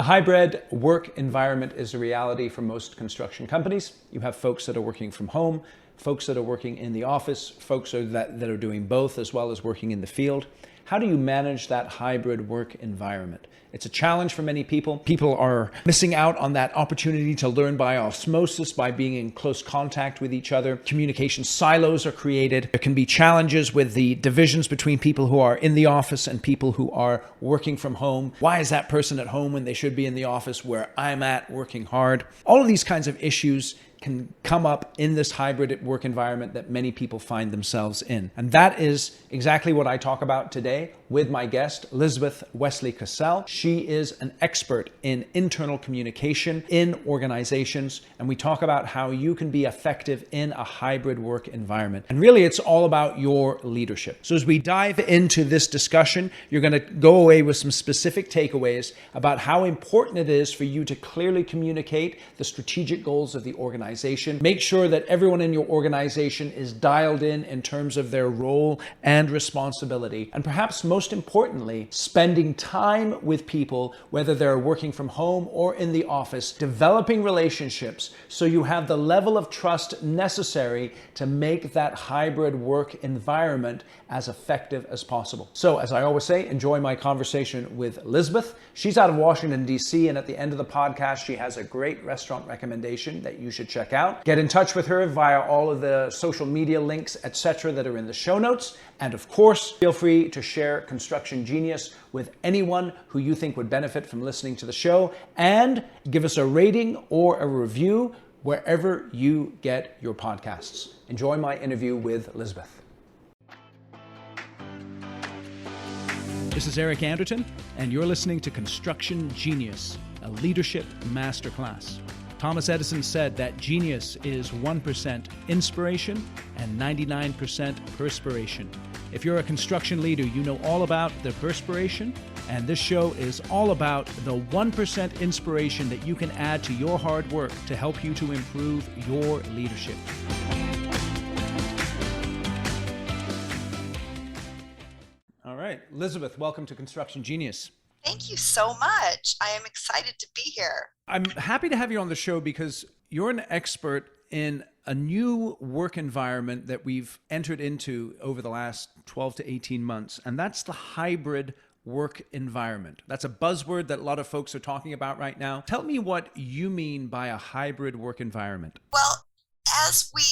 hybrid work environment is a reality for most construction companies. You have folks that are working from home, folks that are working in the office, folks that are doing both as well as working in the field. How do you manage that hybrid work environment? It's a challenge for many people. People are missing out on that opportunity to learn by osmosis, by being in close contact with each other. Communication silos are created. There can be challenges with the divisions between people who are in the office and people who are working from home. Why is that person at home when they should be in the office where I'm at working hard? All of these kinds of issues can come up in this hybrid work environment that many people find themselves in. And that is exactly what I talk about today with my guest, Lizabeth Wesely-Casella. She is an expert in internal communication in organizations, and we talk about how you can be effective in a hybrid work environment. And really, it's all about your leadership. So as we dive into this discussion, you're going to go away with some specific takeaways about how important it is for you to clearly communicate the strategic goals of the organization. Make sure that everyone in your organization is dialed in terms of their role and responsibility. And perhaps most importantly, spending time with people, whether they're working from home or in the office, developing relationships so you have the level of trust necessary to make that hybrid work environment as effective as possible. So as I always say, enjoy my conversation with Lizabeth. She's out of Washington, D.C., and at the end of the podcast, she has a great restaurant recommendation that you should check out. Get in touch with her via all of the social media links, etc., that are in the show notes. And of course, feel free to share Construction Genius with anyone who you think would benefit from listening to the show, and give us a rating or a review wherever you get your podcasts. Enjoy my interview with Lizabeth. This is Eric Anderton, and you're listening to Construction Genius, a leadership masterclass. Thomas Edison said that genius is 1% inspiration and 99% perspiration. If you're a construction leader, you know all about the perspiration, and this show is all about the 1% inspiration that you can add to your hard work to help you to improve your leadership. All right, Lizabeth, welcome to Construction Genius. Thank you so much. I am excited to be here. I'm happy to have you on the show because you're an expert in a new work environment that we've entered into over the last 12 to 18 months, and that's the hybrid work environment. That's a buzzword that a lot of folks are talking about right now. Tell me what you mean by a hybrid work environment. Well, as we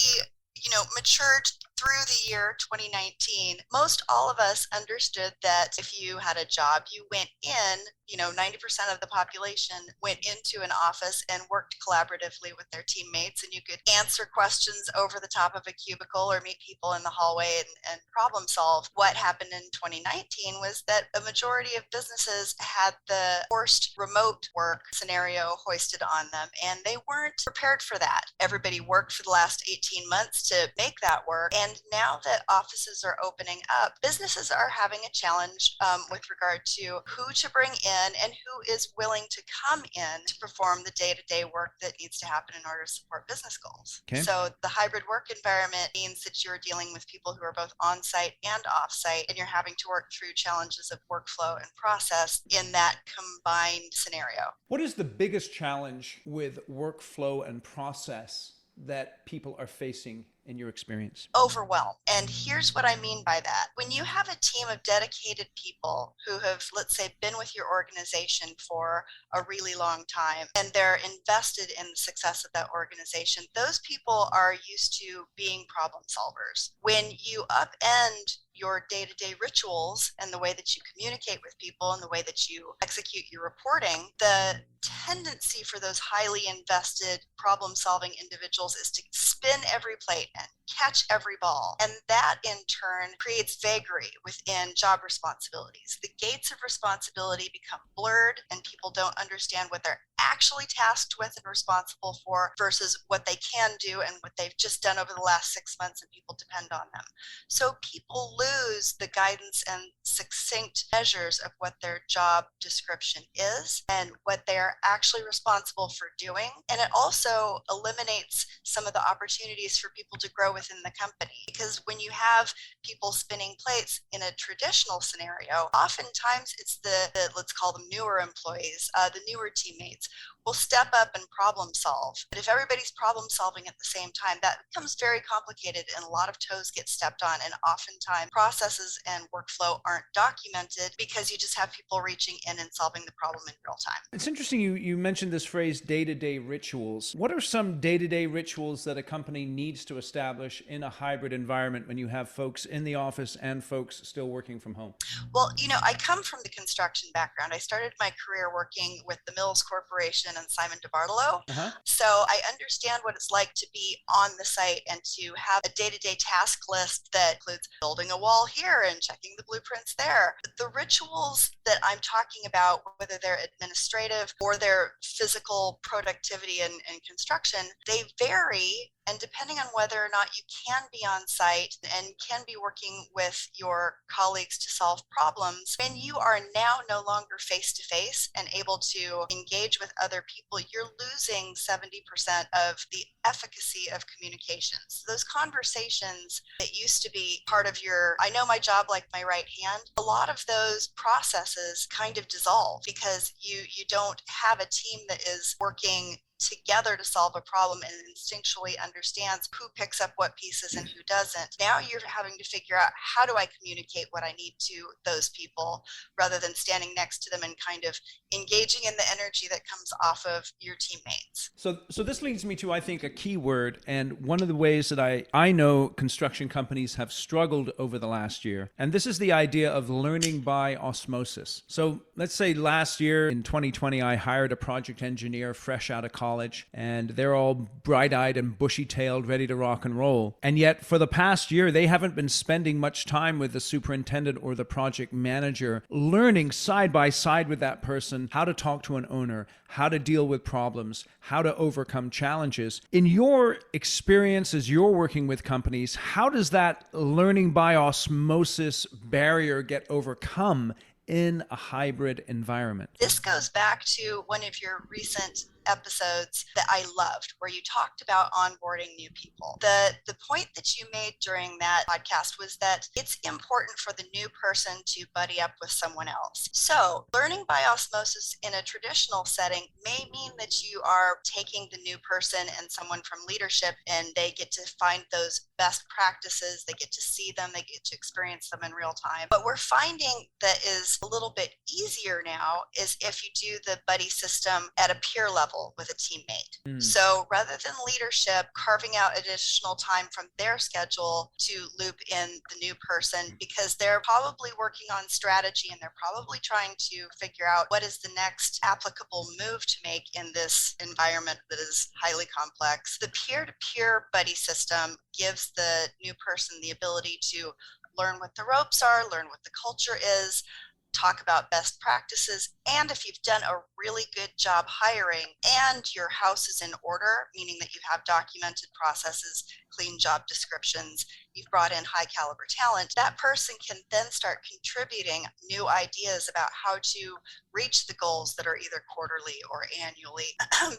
matured through the year 2019, most all of us understood that if you had a job, you went in, 90% of the population went into an office and worked collaboratively with their teammates, and you could answer questions over the top of a cubicle or meet people in the hallway and problem solve. What happened in 2019 was that a majority of businesses had the forced remote work scenario hoisted on them, and they weren't prepared for that. Everybody worked for the last 18 months to make that work. And now that offices are opening up, businesses are having a challenge with regard to who to bring in and who is willing to come in to perform the day-to-day work that needs to happen in order to support business goals. Okay. So the hybrid work environment means that you're dealing with people who are both on-site and off-site, and you're having to work through challenges of workflow and process in that combined scenario. What is the biggest challenge with workflow and process that people are facing in your experience? Overwhelm. And here's what I mean by that. When you have a team of dedicated people who have, let's say, been with your organization for a really long time, and they're invested in the success of that organization, those people are used to being problem solvers. When you upend your day-to-day rituals and the way that you communicate with people and the way that you execute your reporting, the tendency for those highly invested problem-solving individuals is to spin every plate and catch every ball. And that in turn creates vagary within job responsibilities. The gates of responsibility become blurred, and people don't understand what they're actually tasked with and responsible for versus what they can do and what they've just done over the last 6 months, and people depend on them. So people lose the guidance and succinct measures of what their job description is and what they are actually responsible for doing. And it also eliminates some of the opportunities for people to grow within the company. Because when you have people spinning plates in a traditional scenario, oftentimes it's the let's call them newer employees, the newer teammates will step up and problem solve. But if everybody's problem solving at the same time, that becomes very complicated and a lot of toes get stepped on. And oftentimes processes and workflow aren't documented because you just have people reaching in and solving the problem in real time. It's interesting you mentioned this phrase day-to-day rituals. What are some day-to-day rituals that a company needs to establish in a hybrid environment when you have folks in the office and folks still working from home? Well, I come from the construction background. I started my career working with the Mills Corporation and Simon DeBartolo. Uh-huh. So I understand what it's like to be on the site and to have a day-to-day task list that includes building a wall here and checking the blueprints there. The rituals that I'm talking about, whether they're administrative or they're physical productivity and construction, they vary. And depending on whether or not you can be on site and can be working with your colleagues to solve problems, when you are now no longer face to face and able to engage with other people, you're losing 70% of the efficacy of communications. Those conversations that used to be part of your, I know my job like my right hand, a lot of those processes kind of dissolve because you don't have a team that is working together to solve a problem and instinctually understands who picks up what pieces and who doesn't. Now you're having to figure out, how do I communicate what I need to those people, rather than standing next to them and kind of engaging in the energy that comes off of your teammates. So this leads me to, I think, a key word, and one of the ways that I know construction companies have struggled over the last year, and this is the idea of learning by osmosis. So let's say last year in 2020, I hired a project engineer fresh out of college, and they're all bright-eyed and bushy-tailed, ready to rock and roll. And yet for the past year, they haven't been spending much time with the superintendent or the project manager, learning side by side with that person how to talk to an owner, how to deal with problems, how to overcome challenges. In your experience as you're working with companies, how does that learning by osmosis barrier get overcome in a hybrid environment? This goes back to one of your recent episodes that I loved, where you talked about onboarding new people. The point that you made during that podcast was that it's important for the new person to buddy up with someone else. So learning by osmosis in a traditional setting may mean that you are taking the new person and someone from leadership, and they get to find those best practices, they get to see them, they get to experience them in real time. But we're finding that is a little bit easier now is if you do the buddy system at a peer level with a teammate. So rather than leadership carving out additional time from their schedule to loop in the new person, because they're probably working on strategy and they're probably trying to figure out what is the next applicable move to make in this environment that is highly complex. The peer-to-peer buddy system gives the new person the ability to learn what the ropes are, learn what the culture is, talk about best practices. And if you've done a really good job hiring and your house is in order, meaning that you have documented processes, clean job descriptions, you've brought in high caliber talent, that person can then start contributing new ideas about how to reach the goals that are either quarterly or annually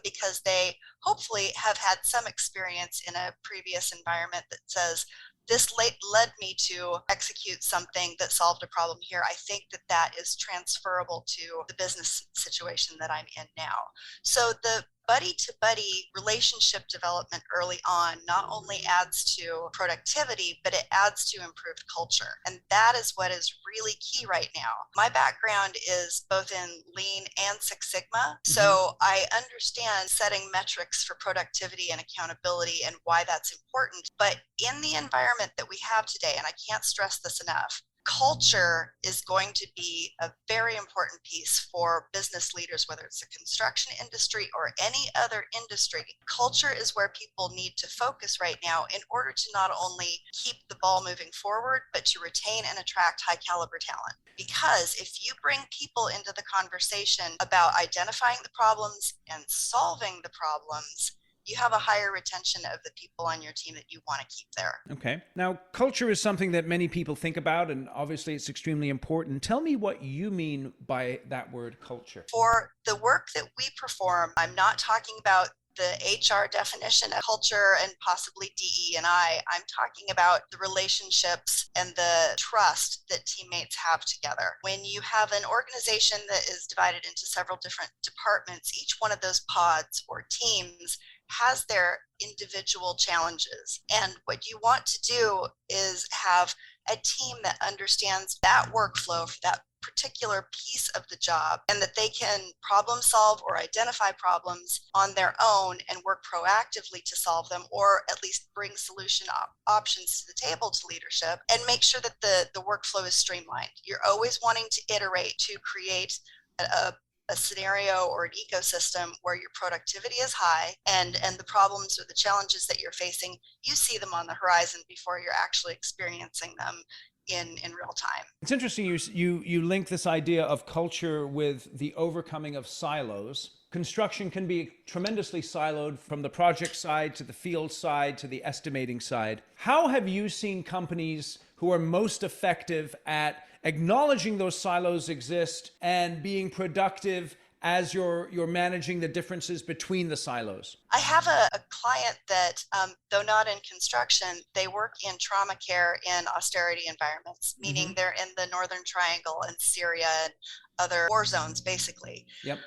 because they hopefully have had some experience in a previous environment that says, this led me to execute something that solved a problem here. I think that is transferable to the business situation that I'm in now. So the buddy-to-buddy relationship development early on not only adds to productivity, but it adds to improved culture. And that is what is really key right now. My background is both in Lean and Six Sigma, so I understand setting metrics for productivity and accountability and why that's important. But in the environment that we have today, and I can't stress this enough, culture is going to be a very important piece for business leaders, whether it's the construction industry or any other industry. Culture is where people need to focus right now in order to not only keep the ball moving forward, but to retain and attract high caliber talent. Because if you bring people into the conversation about identifying the problems and solving the problems, you have a higher retention of the people on your team that you want to keep there. Okay. Now, culture is something that many people think about, and obviously it's extremely important. Tell me what you mean by that word culture. For the work that we perform, I'm not talking about the HR definition of culture and possibly DE&I. I'm talking about the relationships and the trust that teammates have together. When you have an organization that is divided into several different departments, each one of those pods or teams has their individual challenges. And what you want to do is have a team that understands that workflow for that particular piece of the job, and that they can problem solve or identify problems on their own and work proactively to solve them, or at least bring solution options to the table to leadership, and make sure that the workflow is streamlined. You're always wanting to iterate to create a scenario or an ecosystem where your productivity is high, and the problems or the challenges that you're facing, you see them on the horizon before you're actually experiencing them in real time. It's interesting you link this idea of culture with the overcoming of silos. Construction can be tremendously siloed from the project side to the field side to the estimating side. How have you seen companies who are most effective at acknowledging those silos exist and being productive as you're managing the differences between the silos? I have a client that, though not in construction, they work in trauma care in austerity environments, meaning they're in the Northern Triangle and Syria and other war zones, basically. Yep.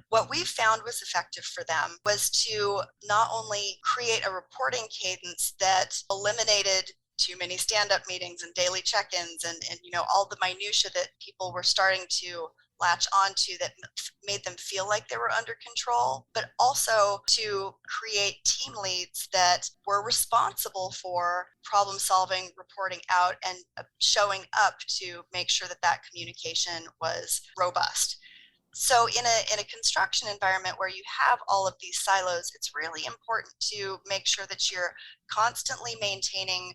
What we found was effective for them was to not only create a reporting cadence that eliminated too many stand-up meetings and daily check-ins and all the minutia that people were starting to latch onto that made them feel like they were under control, but also to create team leads that were responsible for problem solving, reporting out, and showing up to make sure that that communication was robust. So in a construction environment where you have all of these silos, it's really important to make sure that you're constantly maintaining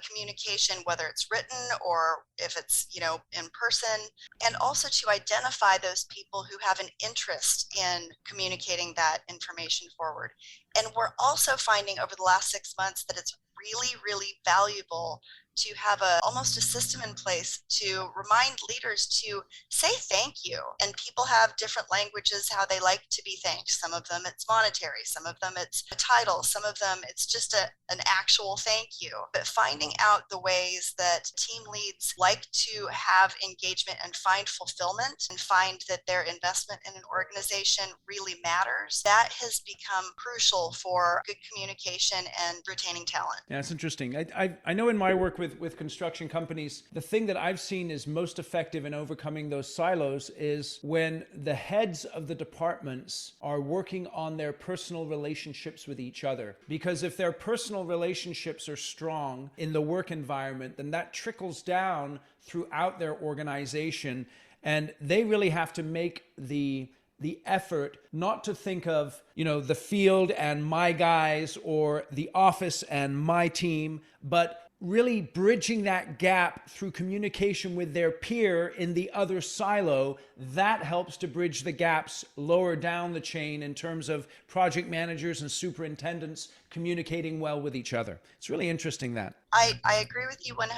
communication, whether it's written or if it's in person, and also to identify those people who have an interest in communicating that information forward. And we're also finding over the last 6 months that it's really, really valuable to have almost a system in place to remind leaders to say thank you. And people have different languages how they like to be thanked. Some of them it's monetary, some of them it's a title, some of them it's just an actual thank you. But finding out the ways that team leads like to have engagement and find fulfillment and find that their investment in an organization really matters, that has become crucial for good communication and retaining talent. Yeah, it's interesting. I know in my work with construction companies, the thing that I've seen is most effective in overcoming those silos is when the heads of the departments are working on their personal relationships with each other. Because if their personal relationships are strong in the work environment, then that trickles down throughout their organization, and they really have to make the effort not to think of, the field and my guys or the office and my team, but really bridging that gap through communication with their peer in the other silo. That helps to bridge the gaps lower down the chain in terms of project managers and superintendents communicating well with each other. It's really interesting that. I agree with you 100%.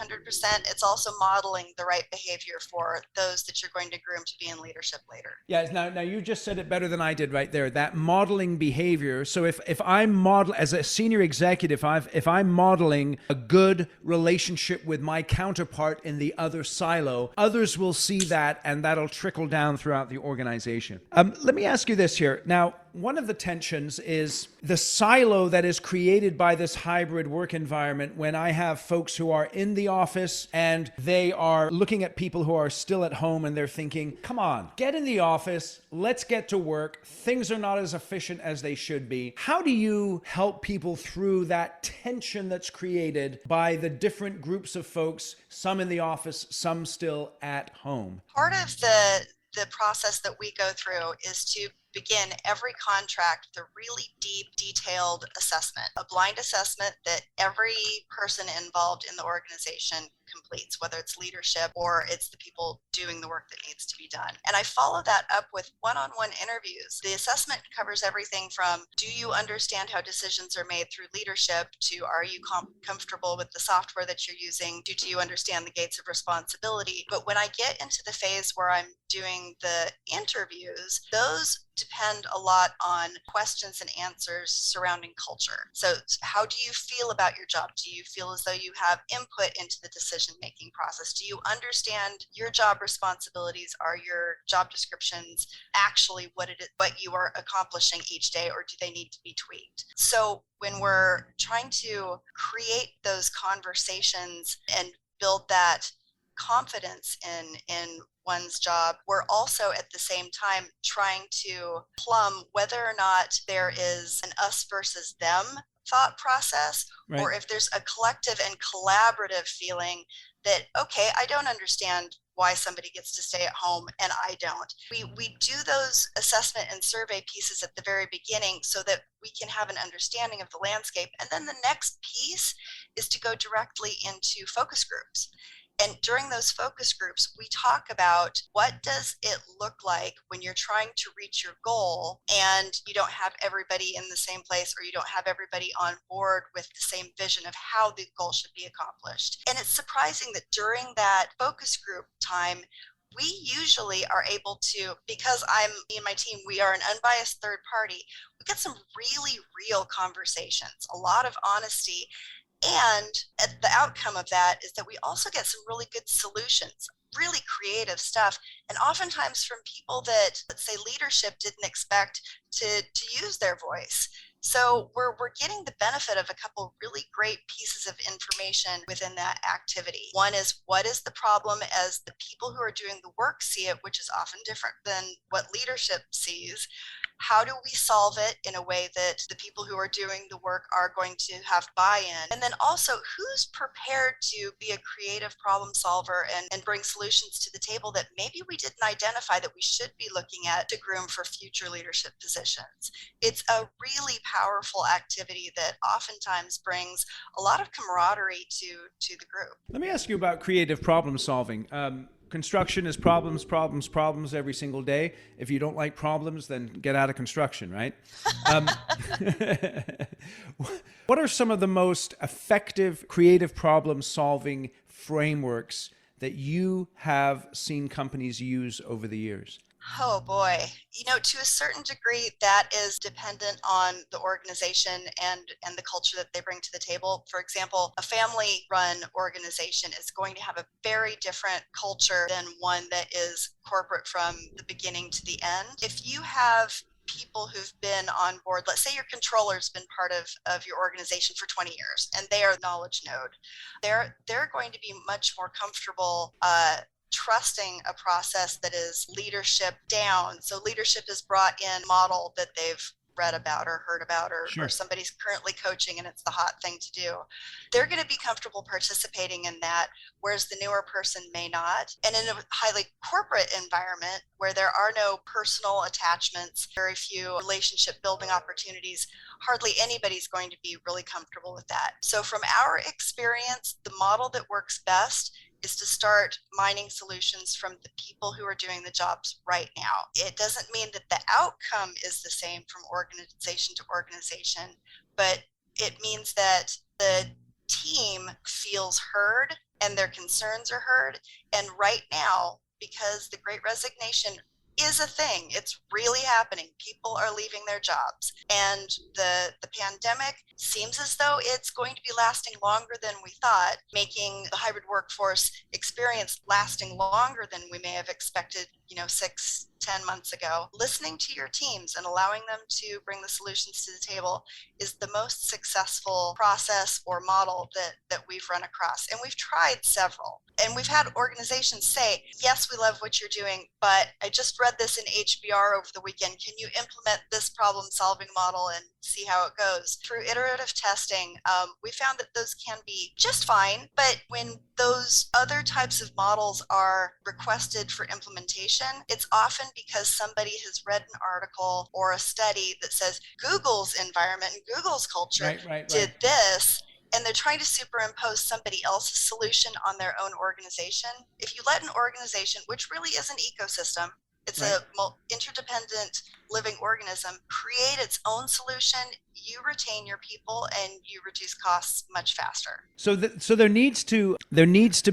It's also modeling the right behavior for those that you're going to groom to be in leadership later. Yeah, now you just said it better than I did right there, that modeling behavior. So if I'm as a senior executive, if I'm modeling a good relationship with my counterpart in the other silo, others will see that and that'll trickle down throughout the organization. Let me ask you this here. Now, one of the tensions is the silo that is created by this hybrid work environment when I have folks who are in the office and they are looking at people who are still at home and they're thinking, come on, get in the office, let's get to work. Things are not as efficient as they should be. How do you help people through that tension that's created by the different groups of folks, some in the office, some still at home? Part of the process that we go through is to begin every contract with a really deep, detailed assessment, a blind assessment that every person involved in the organization completes, whether it's leadership or it's the people doing the work that needs to be done. And I follow that up with one-on-one interviews. The assessment covers everything from, do you understand how decisions are made through leadership, to are you comfortable with the software that you're using, do you understand the gates of responsibility. But when I get into the phase where I'm doing the interviews, those depend a lot on questions and answers surrounding culture. So how do you feel about your job? Do you feel as though you have input into the decision-making process? Do you understand your job responsibilities? Are your job descriptions actually what you are accomplishing each day, or do they need to be tweaked? So when we're trying to create those conversations and build that confidence in one's job, we're also at the same time trying to plumb whether or not there is an us versus them thought process, Right. or if there's a collective and collaborative feeling that, okay, I don't understand why somebody gets to stay at home and I don't. We do those assessment and survey pieces at the very beginning so that we can have an understanding of the landscape. And then the next piece is to go directly into focus groups. And during those focus groups, we talk about what does it look like when you're trying to reach your goal and you don't have everybody in the same place, or you don't have everybody on board with the same vision of how the goal should be accomplished. And it's surprising that during that focus group time, we usually are able to, because me and my team, we are an unbiased third party, we get some really real conversations, a lot of honesty. And the outcome of that is that we also get some really good solutions, really creative stuff, and oftentimes from people that, let's say, leadership didn't expect to use their voice. So we're getting the benefit of a couple really great pieces of information within that activity. One is, what is the problem as the people who are doing the work see it, which is often different than what leadership sees. How do we solve it in a way that the people who are doing the work are going to have buy-in? And then also, who's prepared to be a creative problem solver and bring solutions to the table that maybe we didn't identify that we should be looking at to groom for future leadership positions? It's a really powerful activity that oftentimes brings a lot of camaraderie to the group. Let me ask you about creative problem solving. Construction is problems, problems, problems every single day. If you don't like problems, then get out of construction, right? What are some of the most effective creative problem solving frameworks that you have seen companies use over the years? Oh boy. To a certain degree, that is dependent on the organization and the culture that they bring to the table. For example, a family-run organization is going to have a very different culture than one that is corporate from the beginning to the end. If you have people who've been on board, let's say your controller's been part of your organization for 20 years and they are a knowledge node, they're going to be much more comfortable trusting a process that is leadership down. So leadership is brought in model that they've read about or heard about, or somebody's currently coaching and it's the hot thing to do. They're going to be comfortable participating in that, whereas the newer person may not. And in a highly corporate environment where there are no personal attachments, very few relationship building opportunities, hardly anybody's going to be really comfortable with that. So from our experience, the model that works best is to start mining solutions from the people who are doing the jobs right now. It doesn't mean that the outcome is the same from organization to organization, but it means that the team feels heard and their concerns are heard. And right now, because the Great Resignation is a thing, it's really happening. People are leaving their jobs. And the pandemic seems as though it's going to be lasting longer than we thought, making the hybrid workforce experience lasting longer than we may have expected, 6-10 months ago. Listening to your teams and allowing them to bring the solutions to the table is the most successful process or model that we've run across. And we've tried several. And we've had organizations say, yes, we love what you're doing, but I just read this in HBR over the weekend. Can you implement this problem solving model and see how it goes? Through iterative testing, we found that those can be just fine. But when those other types of models are requested for implementation, it's often because somebody has read an article or a study that says Google's environment and Google's culture did this, and they're trying to superimpose somebody else's solution on their own organization. If you let an organization, which really is an ecosystem, it's a interdependent living organism, create its own solution, you retain your people and you reduce costs much faster. So there needs to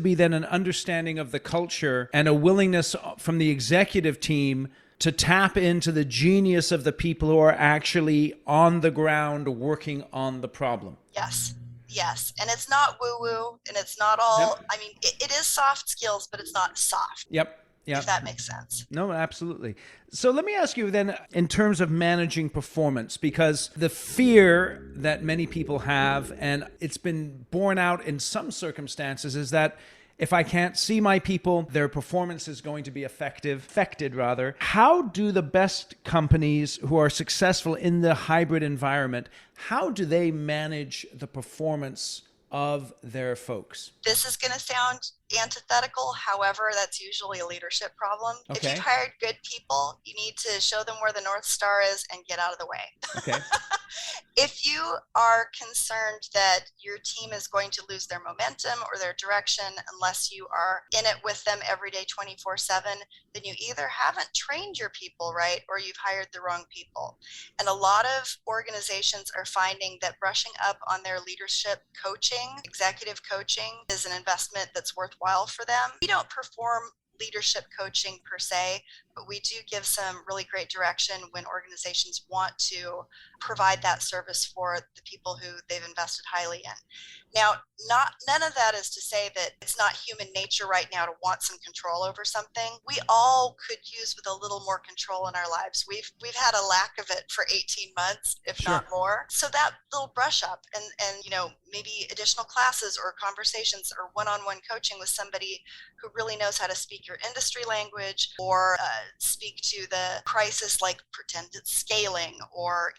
be then an understanding of the culture and a willingness from the executive team to tap into the genius of the people who are actually on the ground working on the problem. Yes. And it's not woo-woo, and it's not all, I mean, it is soft skills, but it's not soft. Yep. If that makes sense. No, absolutely. So let me ask you then, in terms of managing performance, because the fear that many people have, and it's been borne out in some circumstances, is that if I can't see my people, their performance is going to be affected. How do the best companies who are successful in the hybrid environment, how do they manage the performance of their folks? This is going to sound antithetical. However, that's usually a leadership problem. If you've hired good people, you need to show them where the North Star is and get out of the way. Okay. If you are concerned that your team is going to lose their momentum or their direction unless you are in it with them every day 24/7, then you either haven't trained your people right or you've hired the wrong people. And a lot of organizations are finding that brushing up on their leadership coaching, executive coaching, is an investment that's worthwhile for them. We don't perform leadership coaching per se, but we do give some really great direction when organizations want to provide that service for the people who they've invested highly in. Now, none of that is to say that it's not human nature right now to want some control over something. We all could use with a little more control in our lives. We've had a lack of it for 18 months, if not more. So that little brush up and maybe additional classes or conversations or one-on-one coaching with somebody who really knows how to speak your industry language or speak to the crisis, like pretend it's scaling or,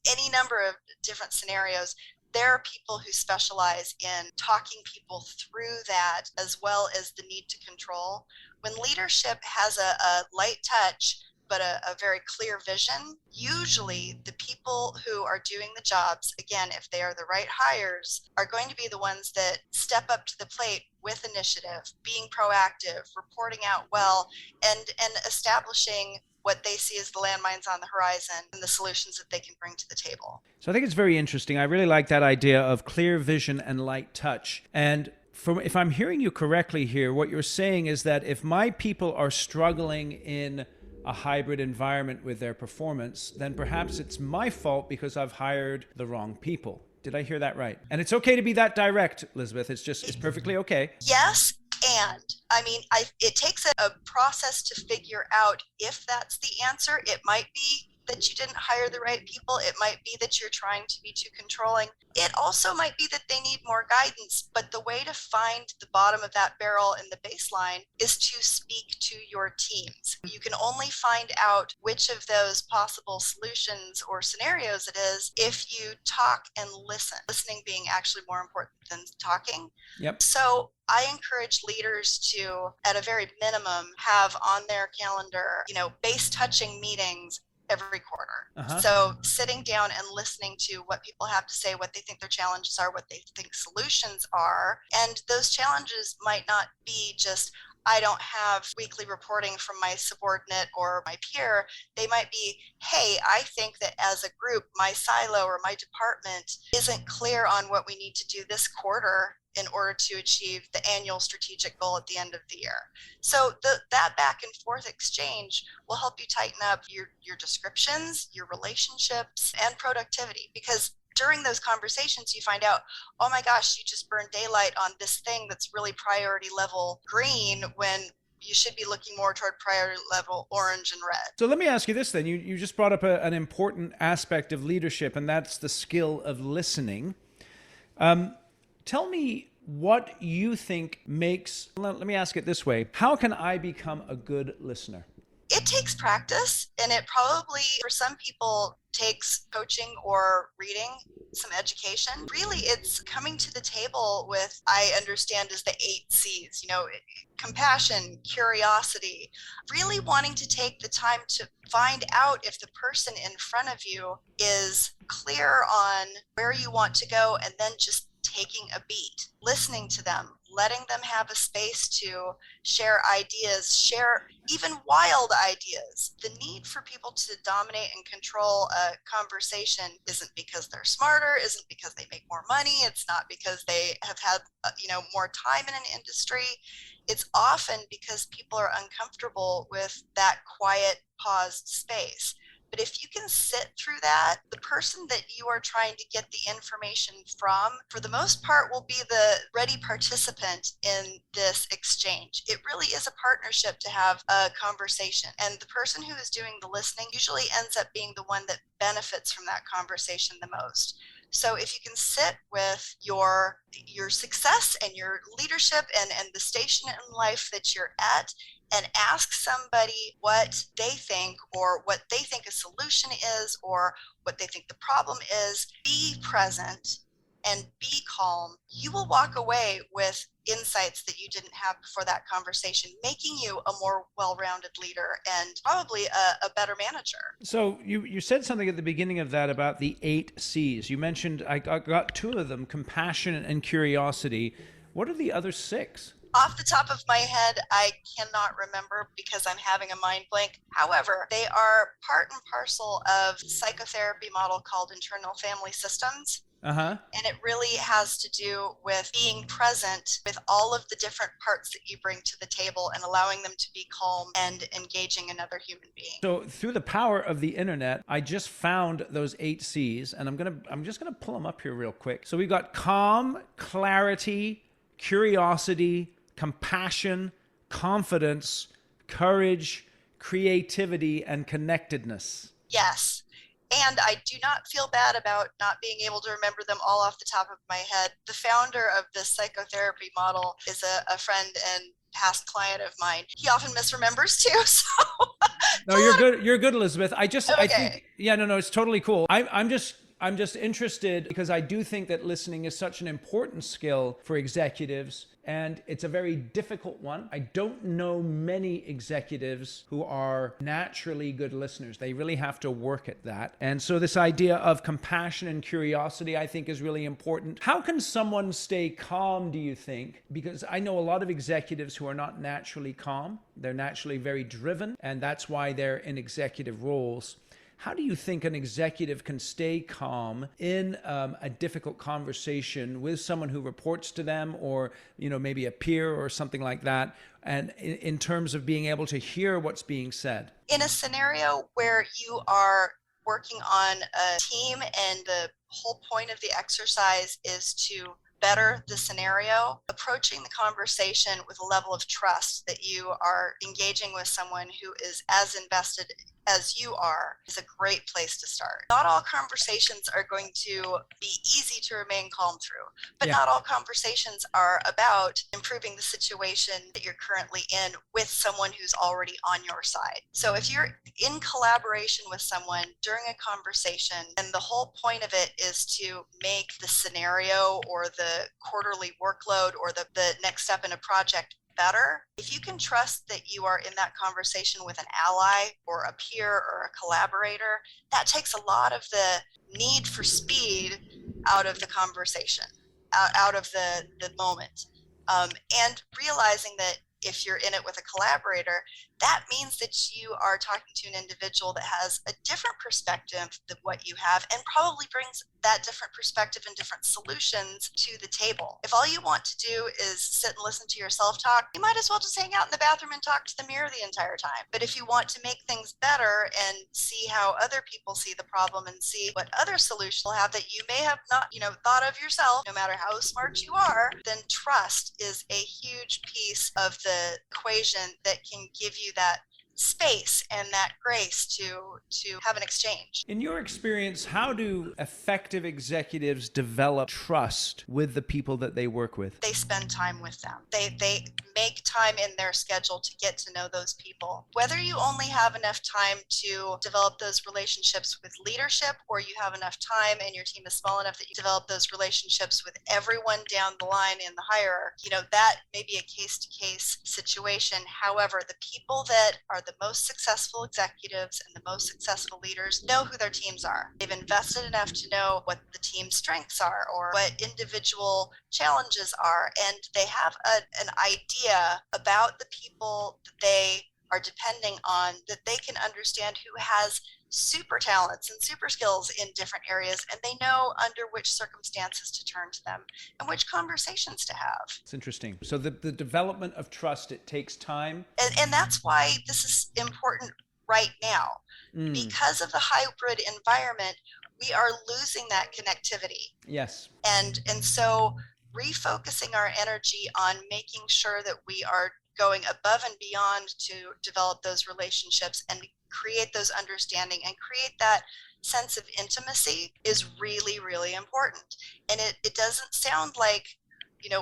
any number of different scenarios. There are people who specialize in talking people through that, as well as the need to control. When leadership has a light touch, but a very clear vision, usually the people who are doing the jobs, again, if they are the right hires, are going to be the ones that step up to the plate with initiative, being proactive, reporting out well, and establishing what they see as the landmines on the horizon and the solutions that they can bring to the table. So I think it's very interesting. I really like that idea of clear vision and light touch. And if I'm hearing you correctly here, what you're saying is that if my people are struggling in a hybrid environment with their performance, then perhaps it's my fault because I've hired the wrong people. Did I hear that right? And it's okay to be that direct, Lizabeth. It's perfectly okay. Yes. And it takes a process to figure out if that's the answer. It might be that you didn't hire the right people. It might be that you're trying to be too controlling. It also might be that they need more guidance. But the way to find the bottom of that barrel in the baseline is to speak to your teams. You can only find out which of those possible solutions or scenarios it is if you talk and listen. Listening being actually more important than talking. Yep. So I encourage leaders to, at a very minimum, have on their calendar, base touching meetings every quarter. So sitting down and listening to what people have to say, what they think their challenges are, what they think solutions are. And those challenges might not be just, I don't have weekly reporting from my subordinate or my peer. They might be, hey, I think that as a group, my silo or my department isn't clear on what we need to do this quarter in order to achieve the annual strategic goal at the end of the year. So that back and forth exchange will help you tighten up your descriptions, your relationships, and productivity. Because during those conversations, you find out, oh my gosh, you just burned daylight on this thing that's really priority level green when you should be looking more toward priority level orange and red. So let me ask you this then. You just brought up an important aspect of leadership, and that's the skill of listening. Tell me what you think let me ask it this way. How can I become a good listener? It takes practice, and it probably, for some people, takes coaching or reading, some education. Really, it's coming to the table with, I understand, is the 8 C's, compassion, curiosity, really wanting to take the time to find out if the person in front of you is clear on where you want to go, and then just taking a beat, listening to them, letting them have a space to share ideas, share even wild ideas. The need for people to dominate and control a conversation isn't because they're smarter, isn't because they make more money, it's not because they have had more time in an industry. It's often because people are uncomfortable with that quiet, paused space. But if you can sit through that, the person that you are trying to get the information from, for the most part, will be the ready participant in this exchange. It really is a partnership to have a conversation. And the person who is doing the listening usually ends up being the one that benefits from that conversation the most. So if you can sit with your success and your leadership and the station in life that you're at, and ask somebody what they think, or what they think a solution is, or what they think the problem is, be present and be calm, you will walk away with insights that you didn't have before that conversation, making you a more well-rounded leader and probably a better manager. So you said something at the beginning of that about the 8 C's. You mentioned, I got two of them, compassion and curiosity. What are the other 6? Off the top of my head, I cannot remember because I'm having a mind blank. However, they are part and parcel of a psychotherapy model called internal family systems. Uh-huh. And it really has to do with being present with all of the different parts that you bring to the table and allowing them to be calm and engaging another human being. So through the power of the internet, I just found those 8 C's, and I'm just gonna pull them up here real quick. So we've got calm, clarity, curiosity, compassion, confidence, courage, creativity, and connectedness. Yes. And I do not feel bad about not being able to remember them all off the top of my head. The founder of this psychotherapy model is a friend and past client of mine. He often misremembers too. So no, you're good. You're good, Elizabeth. I okay. think, yeah, no, it's totally cool. I'm just interested because I do think that listening is such an important skill for executives, and it's a very difficult one. I don't know many executives who are naturally good listeners. They really have to work at that. And so this idea of compassion and curiosity, I think, is really important. How can someone stay calm, do you think? Because I know a lot of executives who are not naturally calm. They're naturally very driven, and that's why they're in executive roles. How do you think an executive can stay calm in a difficult conversation with someone who reports to them, or maybe a peer or something like that, and in terms of being able to hear what's being said? In a scenario where you are working on a team and the whole point of the exercise is to better the scenario, approaching the conversation with a level of trust that you are engaging with someone who is as invested as you are is a great place to start. Not all conversations are going to be easy to remain calm through, but not all conversations are about improving the situation that you're currently in with someone who's already on your side. So if you're in collaboration with someone during a conversation and the whole point of it is to make the scenario or the quarterly workload or the next step in a project better, if you can trust that you are in that conversation with an ally or a peer or a collaborator, that takes a lot of the need for speed out of the conversation, out of the moment. And realizing that if you're in it with a collaborator, that means that you are talking to an individual that has a different perspective than what you have, and probably brings that different perspective and different solutions to the table. If all you want to do is sit and listen to yourself talk, you might as well just hang out in the bathroom and talk to the mirror the entire time. But if you want to make things better and see how other people see the problem and see what other solutions will have that you may have not, thought of yourself, no matter how smart you are, then trust is a huge piece of the equation that can give you that space and that grace to have an exchange. In your experience, how do effective executives develop trust with the people that they work with? They spend time with them. They make time in their schedule to get to know those people. Whether you only have enough time to develop those relationships with leadership, or you have enough time and your team is small enough that you develop those relationships with everyone down the line in the hierarchy, that may be a case-to-case situation. However, the people that are the most successful executives and the most successful leaders know who their teams are. They've invested enough to know what the team's strengths are or what individual challenges are, and they have an idea about the people that they are depending on, that they can understand who has super talents and super skills in different areas, and they know under which circumstances to turn to them and which conversations to have. It's interesting. So the development of trust, it takes time. And that's why this is important right now. Because of the hybrid environment, we are losing that connectivity. Yes. And so refocusing our energy on making sure that we are going above and beyond to develop those relationships and create those understanding and create that sense of intimacy is really, really important. And it doesn't sound like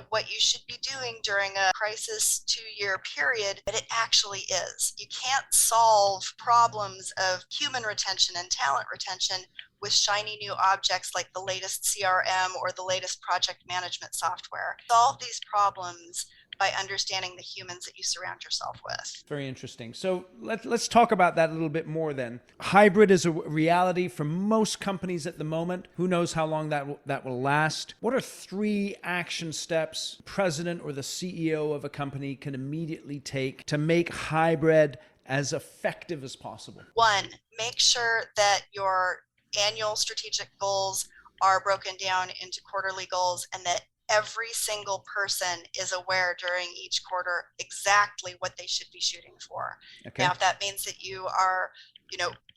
what you should be doing during a crisis 2-year period, but it actually is. You can't solve problems of human retention and talent retention with shiny new objects like the latest CRM or the latest project management software. Solve these problems by understanding the humans that you surround yourself with. Very interesting. So let's talk about that a little bit more then. Hybrid is a reality for most companies at the moment. Who knows how long that will last? What are 3 action steps the president or the CEO of a company can immediately take to make hybrid as effective as possible? 1, make sure that your annual strategic goals are broken down into quarterly goals, and that every single person is aware during each quarter exactly what they should be shooting for. Okay. Now, if that means that you are,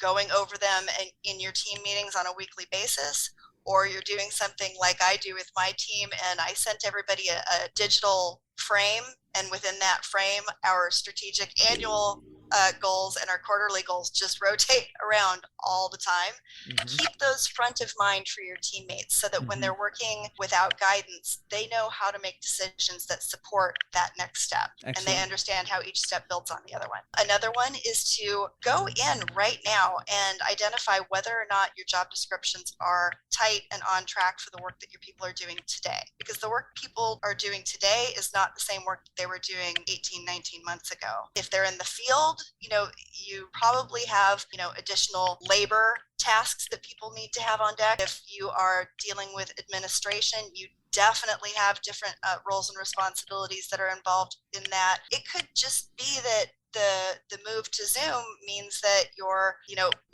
going over them in your team meetings on a weekly basis, or you're doing something like I do with my team, and I sent everybody a digital frame, and within that frame, our strategic annual goals and our quarterly goals just rotate around all the time. Keep those front of mind for your teammates so that when they're working without guidance, they know how to make decisions that support that next step. Excellent. And they understand how each step builds on the other one. Another one is to go in right now and identify whether or not your job descriptions are tight and on track for the work that your people are doing today. Because the work people are doing today is not the same work that they were doing 18, 19 months ago. If they're in the field, you probably have, additional labor tasks that people need to have on deck. If you are dealing with administration, you definitely have different roles and responsibilities that are involved in that. It could just be that the move to Zoom means that your,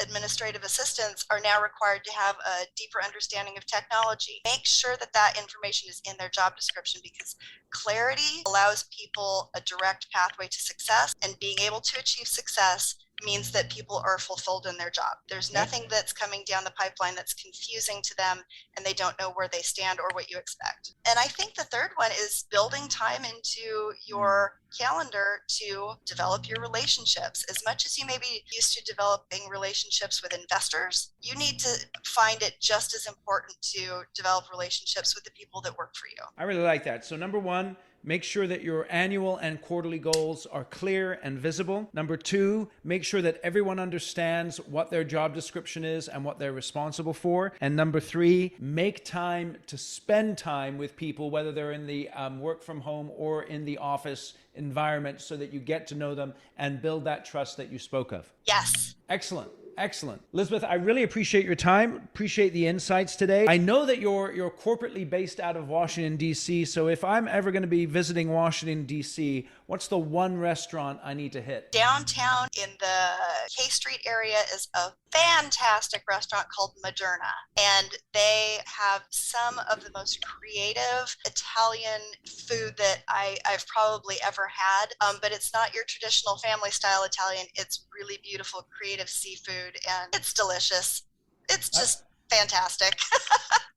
administrative assistants are now required to have a deeper understanding of technology. Make sure that that information is in their job description, because clarity allows people a direct pathway to success, and being able to achieve success means that people are fulfilled in their job. There's nothing that's coming down the pipeline that's confusing to them, and they don't know where they stand or what you expect. And I think the third one is building time into your calendar to develop your relationships. As much as you may be used to developing relationships with investors, you need to find it just as important to develop relationships with the people that work for you. I really like that. So number 1, make sure that your annual and quarterly goals are clear and visible. Number 2, make sure that everyone understands what their job description is and what they're responsible for. And number 3, make time to spend time with people, whether they're in the work from home or in the office environment, so that you get to know them and build that trust that you spoke of. Yes. Excellent. Excellent. Lizabeth, I really appreciate your time, appreciate the insights today. I know that you're corporately based out of Washington, D.C., so if I'm ever going to be visiting Washington, D.C., what's the one restaurant I need to hit? Downtown in the K Street area is a fantastic restaurant called Moderna, and they have some of the most creative Italian food that I've probably ever had, but it's not your traditional family style Italian. It's really beautiful, creative seafood, and it's delicious. It's just fantastic.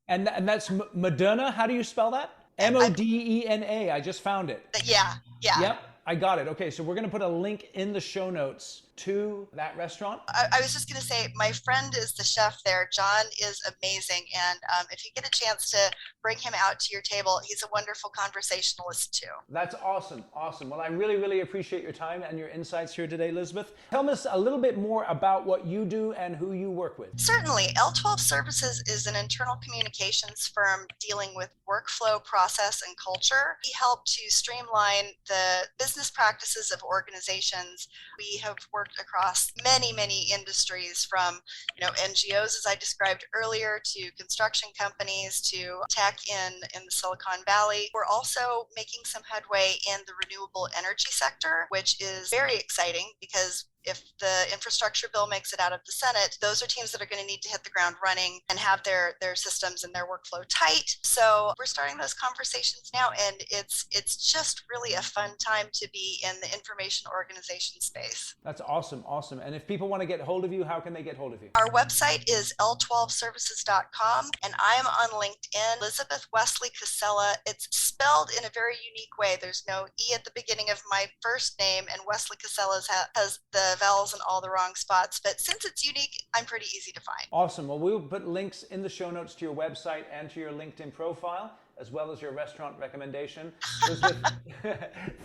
And that's Moderna? How do you spell that? Modena. I just found it. Yeah. Yep, I got it. Okay, so we're going to put a link in the show notes to that restaurant? I was just going to say, my friend is the chef there. John is amazing. And if you get a chance to bring him out to your table, he's a wonderful conversationalist too. That's awesome. Awesome. Well, I really, really appreciate your time and your insights here today, Lizabeth. Tell us a little bit more about what you do and who you work with. Certainly. L12 Services is an internal communications firm dealing with workflow, process, and culture. We help to streamline the business practices of organizations. We have worked across many industries, from NGOs, as I described earlier, to construction companies, to tech in the Silicon Valley. We're also making some headway in the renewable energy sector, which is very exciting because if the infrastructure bill makes it out of the Senate, those are teams that are going to need to hit the ground running and have their systems and their workflow tight. So we're starting those conversations now, and it's just really a fun time to be in the information organization space. That's awesome. Awesome. And if people want to get hold of you, how can they get hold of you? Our website is l12services.com, and I'm on LinkedIn, Lizabeth Wesely-Casella. It's spelled in a very unique way. There's no E at the beginning of my first name, and Wesely-Casella has the vowels in all the wrong spots. But since it's unique, I'm pretty easy to find. Awesome. Well, we'll put links in the show notes to your website and to your LinkedIn profile, as well as your restaurant recommendation. Elizabeth,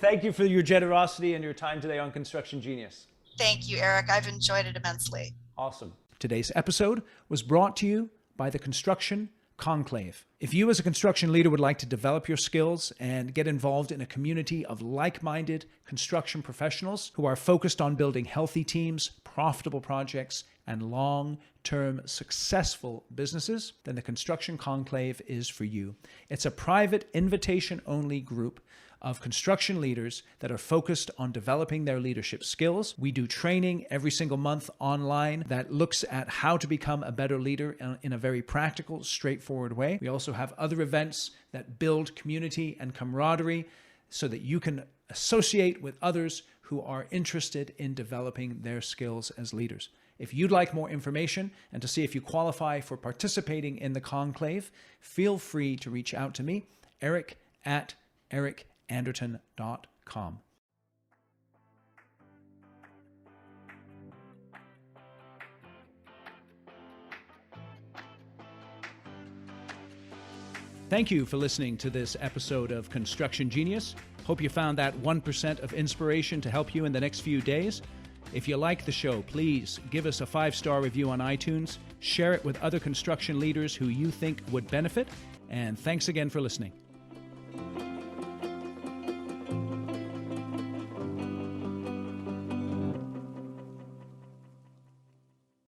thank you for your generosity and your time today on Construction Genius. Thank you, Eric. I've enjoyed it immensely. Awesome. Today's episode was brought to you by the Construction Conclave. If you as a construction leader would like to develop your skills and get involved in a community of like-minded construction professionals who are focused on building healthy teams, profitable projects, and long-term successful businesses, then the Construction Conclave is for you. It's a private, invitation-only group of construction leaders that are focused on developing their leadership skills. We do training every single month online that looks at how to become a better leader in a very practical, straightforward way. We also have other events that build community and camaraderie so that you can associate with others who are interested in developing their skills as leaders. If you'd like more information and to see if you qualify for participating in the conclave, feel free to reach out to me, eric@ericanderton.com. Thank you for listening to this episode of Construction Genius. Hope you found that 1% of inspiration to help you in the next few days. If you like the show, please give us a 5-star review on iTunes, share it with other construction leaders who you think would benefit, and thanks again for listening.